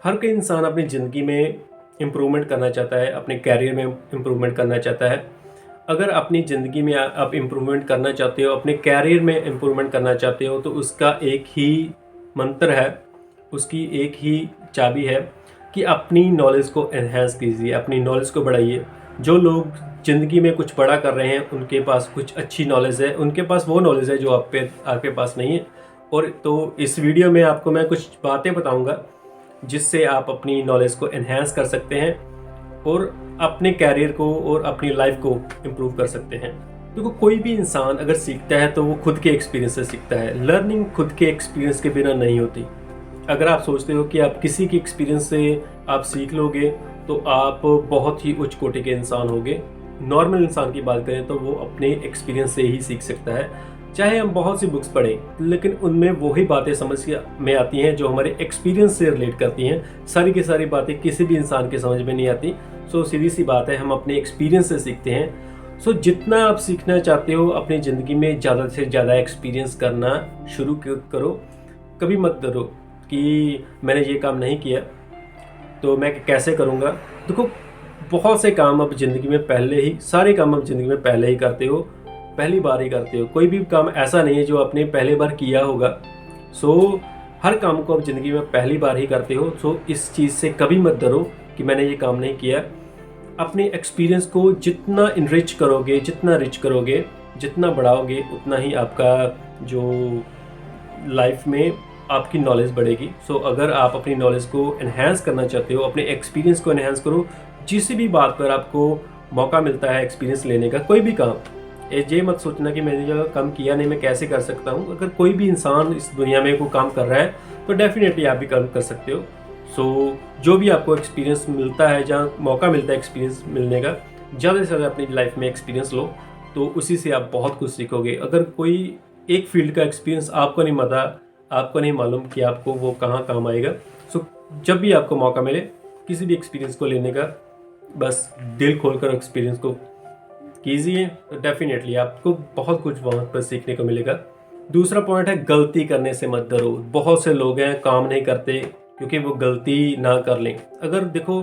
हर कोई इंसान अपनी ज़िंदगी में इम्प्रूवमेंट करना चाहता है, अपने कैरियर में इम्प्रूवमेंट करना चाहता है। अगर अपनी ज़िंदगी में आप इम्प्रूवमेंट करना चाहते हो, अपने कैरियर में इम्प्रूवमेंट करना चाहते हो, तो उसका एक ही मंत्र है, उसकी एक ही चाबी है कि अपनी नॉलेज को एनहांस कीजिए, अपनी नॉलेज को बढ़ाइए। जो लोग ज़िंदगी में कुछ बड़ा कर रहे हैं, उनके पास कुछ अच्छी नॉलेज है, उनके पास वो नॉलेज है जो आपके पास नहीं है। और तो इस वीडियो में आपको मैं कुछ बातें बताऊंगा जिससे आप अपनी नॉलेज को एनहांस कर सकते हैं और अपने कैरियर को और अपनी लाइफ को इम्प्रूव कर सकते हैं। देखो, कोई भी इंसान अगर सीखता है तो वो खुद के एक्सपीरियंस से सीखता है। लर्निंग खुद के एक्सपीरियंस के बिना नहीं होती। अगर आप सोचते हो कि आप किसी के एक्सपीरियंस से आप सीख लोगे तो आप बहुत ही उच्च कोटि के इंसान होगे। नॉर्मल इंसान की बात करें तो वो अपने एक्सपीरियंस से ही सीख सकता है। चाहे हम बहुत सी बुक्स पढ़ें, लेकिन उनमें वही बातें समझ में आती हैं जो हमारे एक्सपीरियंस से रिलेट करती हैं। सारी की सारी बातें किसी भी इंसान के समझ में नहीं आती। सो सीधी सी बात है, हम अपने एक्सपीरियंस से सीखते हैं। सो जितना आप सीखना चाहते हो अपनी ज़िंदगी में ज़्यादा से ज़्यादा एक्सपीरियंस करना शुरू करो। कभी मत करो कि मैंने ये काम नहीं किया तो मैं कैसे करूँगा। देखो, बहुत से काम अब ज़िंदगी में पहले ही, सारे काम अब ज़िंदगी में पहले ही करते हो, पहली बार ही करते हो। कोई भी काम ऐसा नहीं है जो आपने पहली बार किया होगा। सो हर काम को आप ज़िंदगी में पहली बार ही करते हो। सो इस चीज़ से कभी मत डरो कि मैंने ये काम नहीं किया। अपने एक्सपीरियंस को जितना इनरिच करोगे, जितना रिच करोगे, जितना बढ़ाओगे, उतना ही आपका जो लाइफ में आपकी नॉलेज बढ़ेगी। सो अगर आप अपनी नॉलेज को एनहांस करना चाहते हो, अपने एक्सपीरियंस को एनहांस करो। जिस भी बात पर आपको मौका मिलता है एक्सपीरियंस लेने का, कोई भी काम, ये मत सोचना कि मैंने जो काम किया नहीं, मैं कैसे कर सकता हूँ। अगर कोई भी इंसान इस दुनिया में कोई काम कर रहा है तो डेफिनेटली आप भी काम कर सकते हो। सो जो भी आपको एक्सपीरियंस मिलता है, जहाँ मौका मिलता है एक्सपीरियंस मिलने का, ज़्यादा से ज़्यादा अपनी लाइफ में एक्सपीरियंस लो, तो उसी से आप बहुत कुछ सीखोगे। अगर कोई एक फील्ड का एक्सपीरियंस आपको नहीं पता, आपको नहीं मालूम कि आपको वो कहाँ काम आएगा। सो जब भी आपको मौका मिले किसी भी एक्सपीरियंस को लेने का, बस दिल खोलकर एक्सपीरियंस को कीजिए, तो डेफिनेटली आपको बहुत कुछ वहाँ पर सीखने को मिलेगा। दूसरा पॉइंट है, गलती करने से मत डरो। बहुत से लोग हैं काम नहीं करते क्योंकि वो गलती ना कर लें। अगर देखो,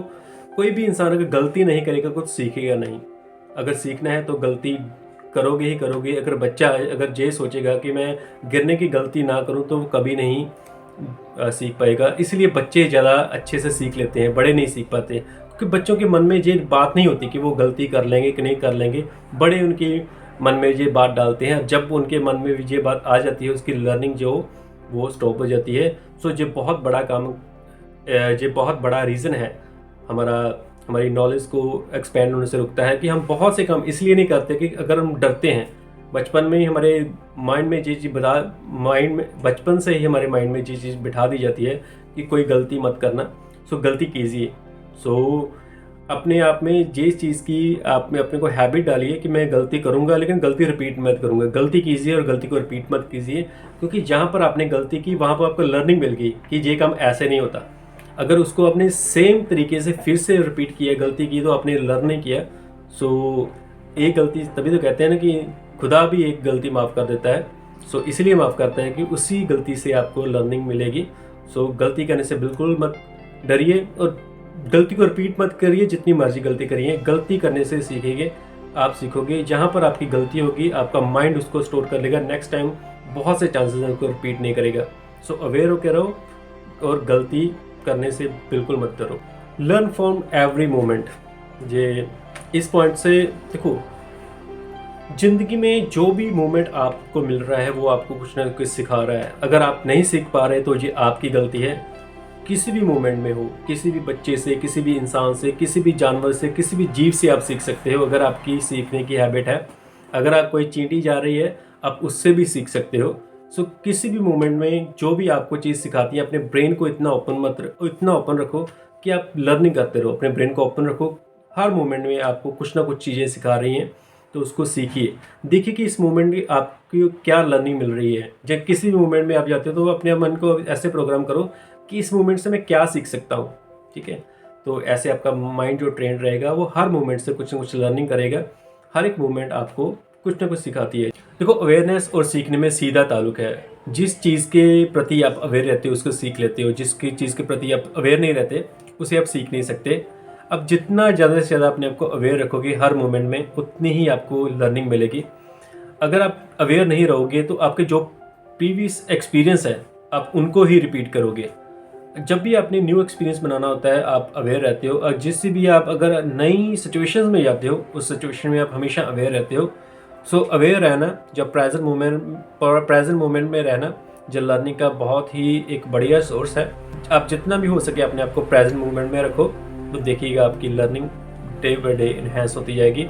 कोई भी इंसान अगर गलती नहीं करेगा कुछ सीखेगा नहीं। अगर सीखना है तो गलती करोगे ही करोगे। अगर बच्चा अगर ये सोचेगा कि मैं गिरने की गलती ना करूं तो वो कभी नहीं सीख पाएगा। इसलिए बच्चे ज़्यादा अच्छे से सीख लेते हैं, बड़े नहीं सीख पाते, क्योंकि बच्चों के मन में ये बात नहीं होती कि वो गलती कर लेंगे कि नहीं कर लेंगे। बड़े उनके मन में ये बात डालते हैं। जब उनके मन में ये बात आ जाती है, उसकी लर्निंग जो वो स्टॉप हो जाती है। सो ये बहुत बड़ा काम, ये बहुत बड़ा रीज़न है हमारा, हमारी नॉलेज को एक्सपेंड होने से रुकता है कि हम बहुत से काम इसलिए नहीं करते कि अगर हम डरते हैं। बचपन में ही हमारे माइंड में ये चीज़ बचपन से ही हमारे माइंड में ये चीज़ बिठा दी जाती है कि कोई गलती मत करना। सो गलती कीजिए। सो अपने आप में ये चीज़ की आप में अपने को हैबिट डालिए कि मैं गलती करूँगा, लेकिन गलती रिपीट मत करूँगा। गलती कीजिए और गलती को रिपीट मत कीजिए, क्योंकि जहाँ पर आपने गलती की वहाँ पर आपको लर्निंग मिल गई कि ये काम ऐसे नहीं होता। अगर उसको आपने सेम तरीके से फिर से रिपीट किया, गलती की, तो आपने लर्न नहीं किया। सो एक गलती, तभी तो कहते हैं ना कि खुदा भी एक गलती माफ़ कर देता है। सो इसलिए माफ़ करता है कि उसी गलती से आपको लर्निंग मिलेगी। सो गलती करने से बिल्कुल मत डरिए और गलती को रिपीट मत करिए। जितनी मर्जी गलती करिए, गलती करने से सीखेंगे, आप सीखोगे। जहाँ पर आपकी गलती होगी आपका माइंड उसको स्टोर कर लेगा। नेक्स्ट टाइम बहुत से चांसेस हैं उसको रिपीट नहीं करेगा। सो अवेयर होकर रहो और गलती करने से बिल्कुल मत डरो। Learn from every moment. ये इस पॉइंट से देखो, ज़िंदगी में जो भी मोमेंट आपको मिल रहा है वो आपको कुछ ना कुछ सिखा रहा है। अगर आप नहीं सीख पा रहे तो ये आपकी गलती है। किसी भी मोमेंट में हो, किसी भी बच्चे से, किसी भी इंसान से, किसी भी जानवर से, किसी भी जीव से आप सीख सकते हो। अगर आपकी सीखने की हैबिट है, अगर आप कोई चींटी जा रही है, आप उससे भी सीख सकते हो। सो किसी भी मोमेंट में जो भी आपको चीज़ सिखाती है, अपने ब्रेन को इतना ओपन रखो कि आप लर्निंग करते रहो। अपने ब्रेन को ओपन रखो। हर मोमेंट में आपको कुछ ना कुछ चीज़ें सिखा रही हैं, तो उसको सीखिए। देखिए कि इस मोमेंट की आपको क्या लर्निंग मिल रही है। जब किसी भी मोमेंट में आप जाते हो तो अपने मन को ऐसे प्रोग्राम करो कि इस मोमेंट से मैं क्या सीख सकता हूँ। ठीक है, तो ऐसे आपका माइंड जो ट्रेंड रहेगा वो हर मोमेंट से कुछ ना कुछ लर्निंग करेगा। हर एक मोमेंट आपको कुछ ना कुछ सिखाती है। देखो, अवेयरनेस और सीखने में सीधा ताल्लुक है। जिस चीज़ के प्रति आप अवेयर रहते हो उसको सीख लेते हो, जिस चीज़ के प्रति आप अवेयर नहीं रहते उसे आप सीख नहीं सकते। अब जितना ज़्यादा से ज़्यादा अपने आप को अवेयर रखोगे हर मोमेंट में, उतनी ही आपको लर्निंग मिलेगी। अगर आप अवेयर नहीं रहोगे तो आपके जो प्रीवियस एक्सपीरियंस है आप उनको ही रिपीट करोगे। जब भी आपने न्यू एक्सपीरियंस बनाना होता है आप अवेयर रहते हो, और जिससे भी आप अगर नई सिचुएशंस में जाते हो उस सिचुएशन में आप हमेशा अवेयर रहते हो। सो अवेयर रहना, जब प्रेजेंट मोमेंट में रहना जो लर्निंग का बहुत ही एक बढ़िया सोर्स है। आप जितना भी हो सके अपने आप को प्रेजेंट मोमेंट में रखो, तो देखिएगा आपकी learning day by day enhance होती जाएगी।